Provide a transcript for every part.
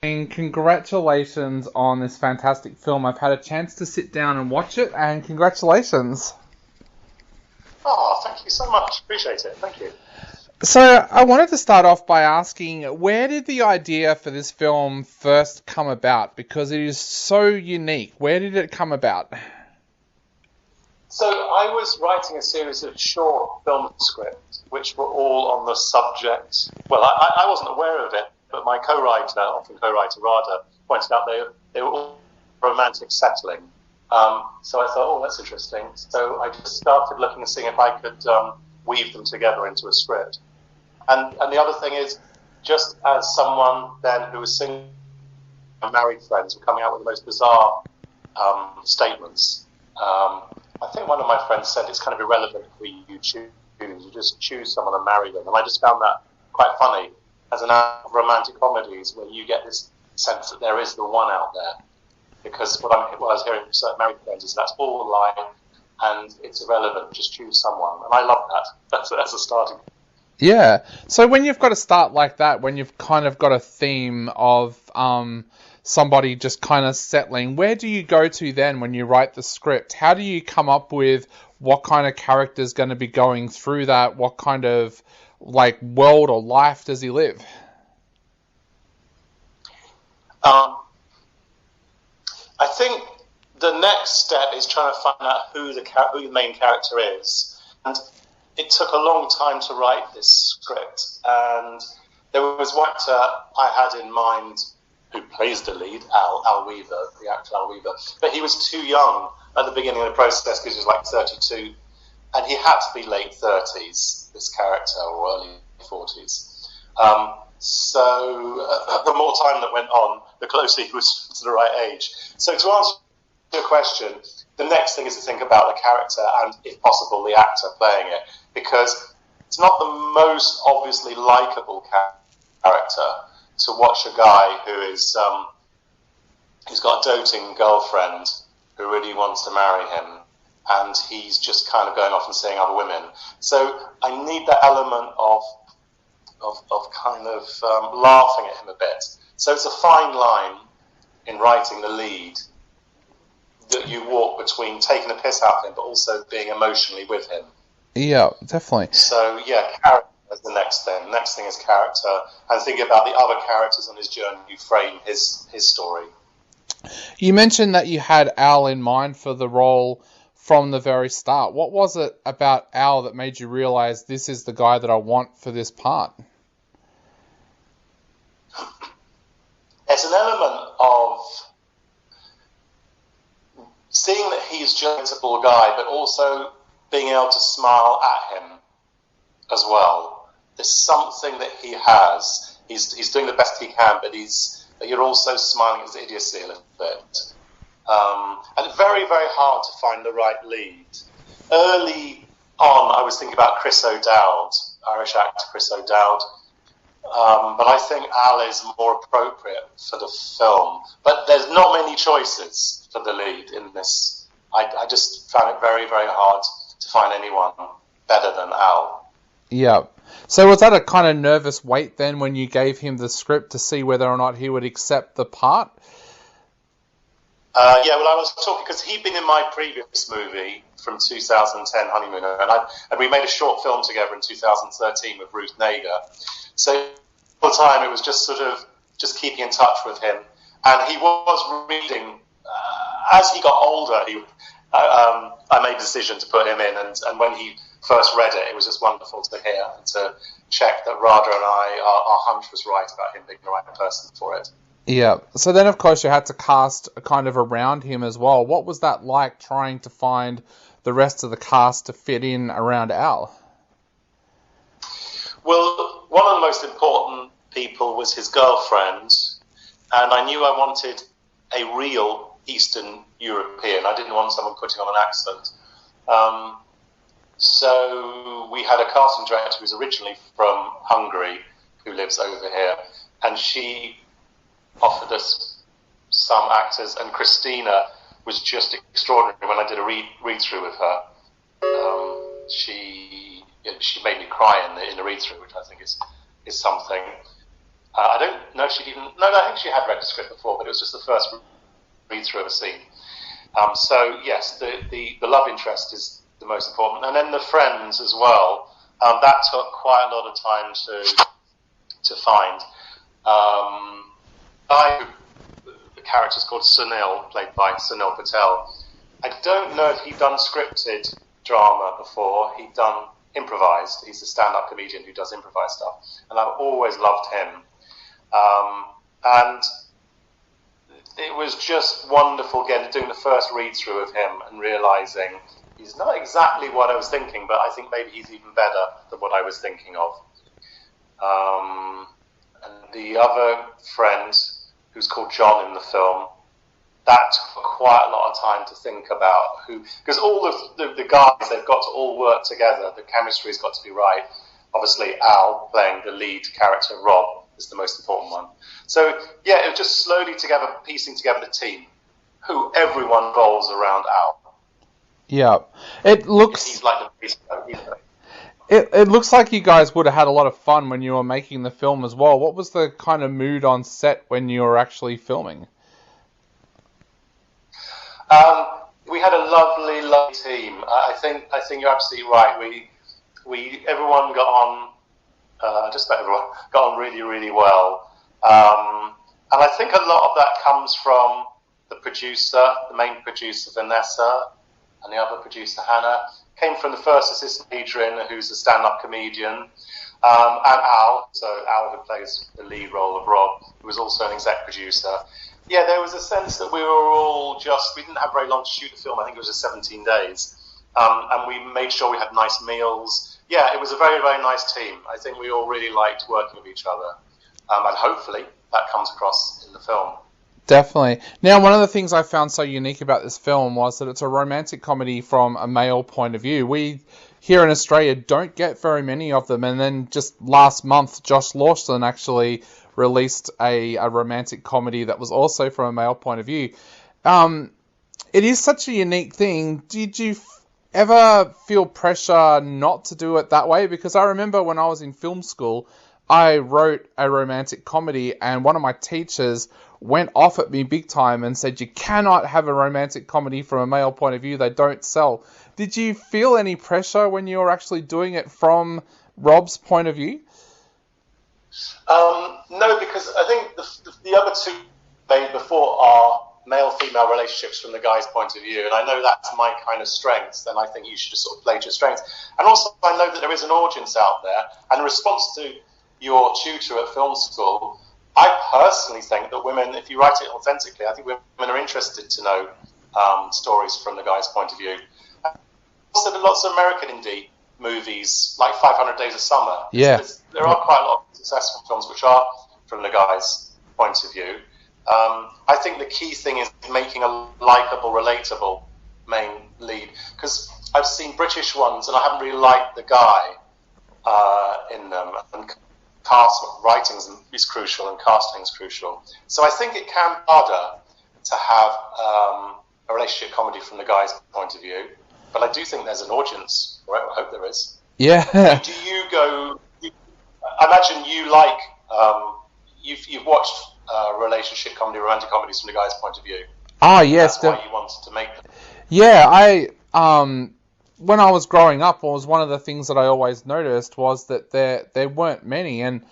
And congratulations on this fantastic film. I've had a chance to sit down and watch it, and congratulations. Oh, thank you so much. Appreciate it. Thank you. So, I wanted to start off by asking, where did the idea for this film first come about? Because it is so unique. Where did it come about? So I was writing a series of short film scripts, which were all on the subject. Well, I wasn't aware of it, but my co-writer, often co-writer Rada, pointed out they were all romantic settling. So I thought, oh, that's interesting. So I just started looking and seeing if I could weave them together into a script. And the other thing is, just as someone then who was single, my married friends were coming out with the most bizarre statements. I think one of my friends said it's kind of irrelevant who you choose. You just choose someone and marry them. And I just found that quite funny as an act of romantic comedies where you get this sense that there is the one out there. Because what I was hearing from certain married friends is that's all a lie and it's irrelevant. Just choose someone. And I love that. That's a starting point. Yeah. So when you've got a start like that, when you've kind of got a theme of somebody just kind of settling, where do you go to then when you write the script? How do you come up with what kind of character is going to be going through that? What kind of world or life does he live? I think the next step is trying to find out who the main character is. And it took a long time to write this script. And there was one actor I had in mind who plays the lead, Al Weaver, the actor Al Weaver. But he was too young at the beginning of the process because he was 32. And he had to be late 30s, this character, or early 40s. So the more time that went on, the closer he was to the right age. So to answer your question, the next thing is to think about the character and, if possible, the actor playing it. Because it's not the most obviously likeable character to watch a guy who's got a doting girlfriend who really wants to marry him, and he's just kind of going off and seeing other women. So I need that element of kind of laughing at him a bit. So it's a fine line in writing the lead that you walk between taking a piss out of him but also being emotionally with him. Yeah, definitely. So yeah, character is the next thing. The next thing is character, and thinking about the other characters on his journey who frame his story. You mentioned that you had Al in mind for the role from the very start. What was it about Al that made you realise this is the guy that I want for this part? There's an element of seeing that he's just a sensible guy, but also being able to smile at him as well. There's something that he has. He's doing the best he can, but you're also smiling at his idiocy a little bit. And it's very, very hard to find the right lead. Early on, I was thinking about Chris O'Dowd, Irish actor Chris O'Dowd. But I think Al is more appropriate for the film. But there's not many choices for the lead in this. I just found it very, very hard to find anyone better than Al. Yeah. So was that a kind of nervous wait then when you gave him the script to see whether or not he would accept the part? Yeah, well, I was talking because he'd been in my previous movie from 2010, Honeymooner, and we made a short film together in 2013 with Ruth Nager. So all the time it was just sort of just keeping in touch with him, and he was reading as he got older. I made a decision to put him in, and when he first read it, it was just wonderful to hear and to check that Rada and our hunch was right about him being the right person for it. Yeah. So then, of course, you had to cast kind of around him as well. What was that like, trying to find the rest of the cast to fit in around Al? Well, one of the most important people was his girlfriend, and I knew I wanted a real Eastern European. I didn't want someone putting on an accent. So we had a casting director who was originally from Hungary, who lives over here, and she offered us some actors, and Christina was just extraordinary when I did a read-through with her. She made me cry in the read-through, which I think is something. I don't know if she'd even... No, I think she had read the script before, but it was just the first read-through of a scene. So, yes, the love interest is the most important. And then the friends as well. That took quite a lot of time to find. The character's called Sunil, played by Sunil Patel. I don't know if he'd done scripted drama before. He'd done improvised. He's a stand-up comedian who does improvised stuff. And I've always loved him. And it was just wonderful doing the first read-through of him and realising he's not exactly what I was thinking, but I think maybe he's even better than what I was thinking of. And the other friend, who's called John in the film, that took quite a lot of time to think about who, because all of the guys, they've got to all work together. The chemistry's got to be right. Obviously, Al, playing the lead character, Rob, is the most important one. So, yeah, it was just slowly piecing together the team, who everyone revolves around Al. Yeah. It looks... He's like the... It looks like you guys would have had a lot of fun when you were making the film as well. What was the kind of mood on set when you were actually filming? We had a lovely team. I think you're absolutely right. Everyone got on, just about everyone got on really, really well. And I think a lot of that comes from the producer, the main producer Vanessa, and the other producer Hannah. Came from the first assistant Adrian, who's a stand-up comedian, and Al, so Al, who plays the lead role of Rob, who was also an exec producer. Yeah, there was a sense that we were all we didn't have very long to shoot the film. I think it was just 17 days. And we made sure we had nice meals. Yeah, it was a very, very nice team. I think we all really liked working with each other. And hopefully that comes across in the film. Definitely. Now, one of the things I found so unique about this film was that it's a romantic comedy from a male point of view. We, here in Australia, don't get very many of them. And then just last month, Josh Lawson actually released a romantic comedy that was also from a male point of view. It is such a unique thing. Did you ever feel pressure not to do it that way? Because I remember when I was in film school, I wrote a romantic comedy and one of my teachers went off at me big time and said, you cannot have a romantic comedy from a male point of view, they don't sell. Did you feel any pressure when you were actually doing it from Rob's point of view? No, because I think the other two made before are male-female relationships from the guy's point of view, and I know that's my kind of strength, and I think you should just sort of play to your strengths. And also, I know that there is an audience out there, and in response to your tutor at film school, I personally think that women, if you write it authentically, I think women are interested to know stories from the guy's point of view. Also, there are lots of American indie movies, like 500 Days of Summer. Yeah. There are quite a lot of successful films which are from the guy's point of view. I think the key thing is making a likeable, relatable main lead. Because I've seen British ones and I haven't really liked the guy in them. And writing is crucial and casting is crucial. So I think it can be harder to have a relationship comedy from the guy's point of view. But I do think there's an audience for it. I hope there is. Yeah. Do you go... I imagine you like... You've watched relationship comedy, romantic comedies from the guy's point of view. Ah, yes. That's why you wanted to make them. Yeah, when I was growing up, was one of the things that I always noticed was that there weren't many. And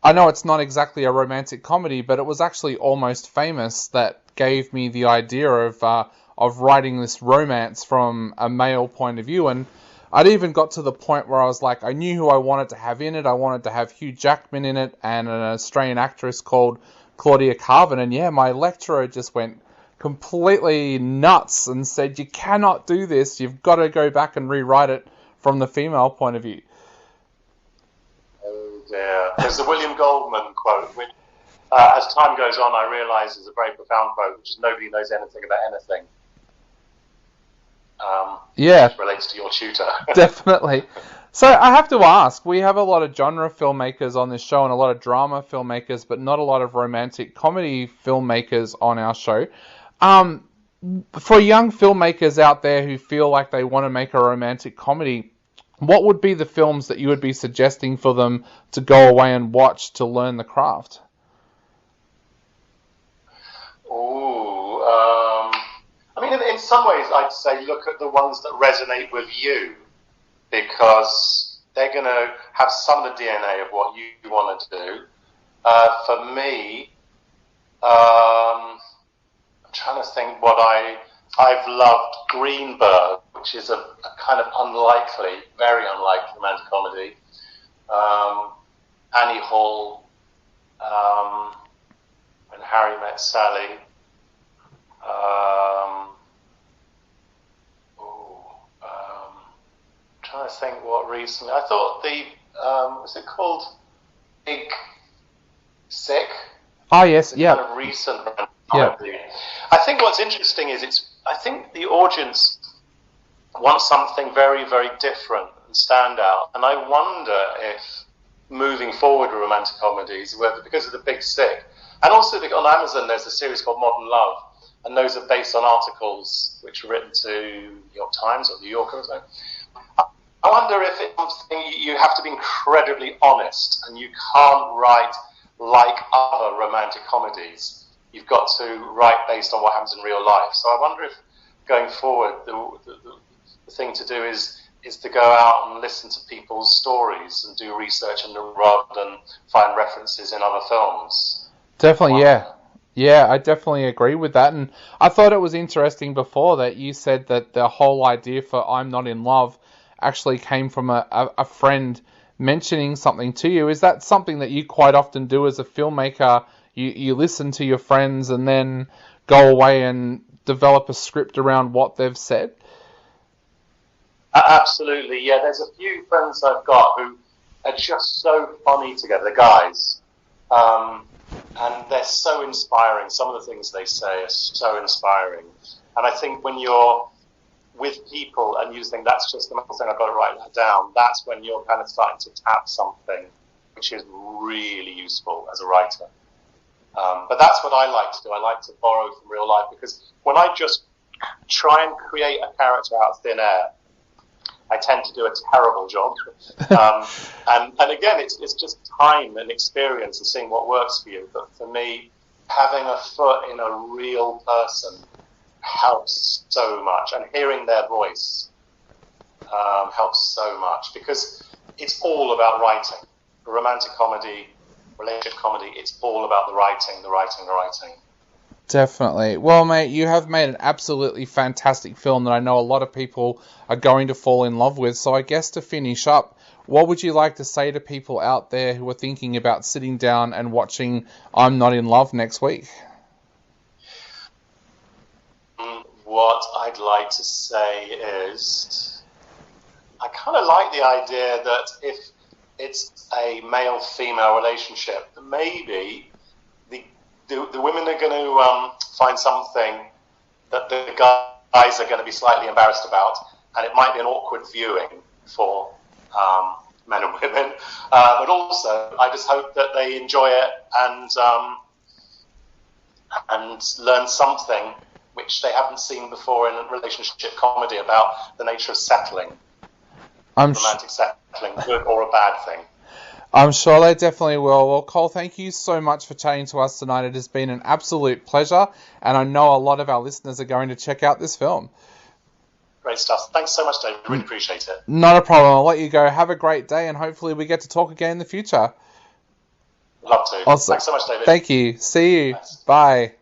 I know it's not exactly a romantic comedy, but it was actually Almost Famous that gave me the idea of writing this romance from a male point of view. And I'd even got to the point where I was like, I knew who I wanted to have in it. I wanted to have Hugh Jackman in it and an Australian actress called Claudia Carvin. And yeah, my lecturer just went completely nuts and said, you cannot do this. You've got to go back and rewrite it from the female point of view. Oh dear. There's the William Goldman quote, which as time goes on I realise is a very profound quote, which is nobody knows anything about anything. Yeah. Which relates to your tutor. Definitely. So I have to ask, we have a lot of genre filmmakers on this show and a lot of drama filmmakers, but not a lot of romantic comedy filmmakers on our show. For young filmmakers out there who feel like they want to make a romantic comedy, what would be the films that you would be suggesting for them to go away and watch to learn the craft? some ways, I'd say look at the ones that resonate with you, because they're going to have some of the DNA of what you want to do. For me, I'm trying to think what I've loved. Greenberg, which is a kind of unlikely, very unlikely romantic comedy. Annie Hall, When Harry Met Sally. Trying to think what recently. I thought was it called Big Sick? Oh yes, yeah. Kind of recent comedy. Yeah. I think what's interesting is I think the audience wants something very, very different and stand out. And I wonder if moving forward with romantic comedies, whether because of the Big Sick, and also on Amazon there's a series called Modern Love, and those are based on articles which were written to New York Times or New Yorker or something. I wonder if it's something you have to be incredibly honest, and you can't write like other romantic comedies. You've got to write based on what happens in real life. So I wonder if going forward, the thing to do is to go out and listen to people's stories and do research in them rather than find references in other films. Definitely, yeah. Yeah, I definitely agree with that. And I thought it was interesting before that you said that the whole idea for I'm Not in Love actually came from a friend mentioning something to you. Is that something that you quite often do as a filmmaker? You listen to your friends and then go away and develop a script around what they've said? Absolutely, yeah. There's a few friends I've got who are just so funny together, the guys. And they're so inspiring. Some of the things they say are so inspiring. And I think when you're with people and you think that's just the thing, I've got to write that down, that's when you're kind of starting to tap something which is really useful as a writer. But that's what I like to do. I like to borrow from real life, because when I just try and create a character out of thin air, I tend to do a terrible job. And again, it's just time and experience and seeing what works for you. But for me, having a foot in a real person helps so much, and hearing their voice helps so much, because it's all about writing. A romantic comedy, relationship comedy, it's all about the writing. Definitely. Well, mate, you have made an absolutely fantastic film that I know a lot of people are going to fall in love with. So I guess to finish up, what would you like to say to people out there who are thinking about sitting down and watching I'm Not in Love next week? What I'd like to say is, I kind of like the idea that if it's a male-female relationship, maybe the women are going to find something that the guys are going to be slightly embarrassed about, and it might be an awkward viewing for men and women. But also, I just hope that they enjoy it and learn something which they haven't seen before in a relationship comedy about the nature of settling. Romantic settling, good or a bad thing. I'm sure they definitely will. Well, Col, thank you so much for chatting to us tonight. It has been an absolute pleasure, and I know a lot of our listeners are going to check out this film. Great stuff. Thanks so much, David. Really appreciate it. Not a problem. I'll let you go. Have a great day, and hopefully we get to talk again in the future. Love to. Awesome. Thanks so much, David. Thank you. See you. Thanks. Bye.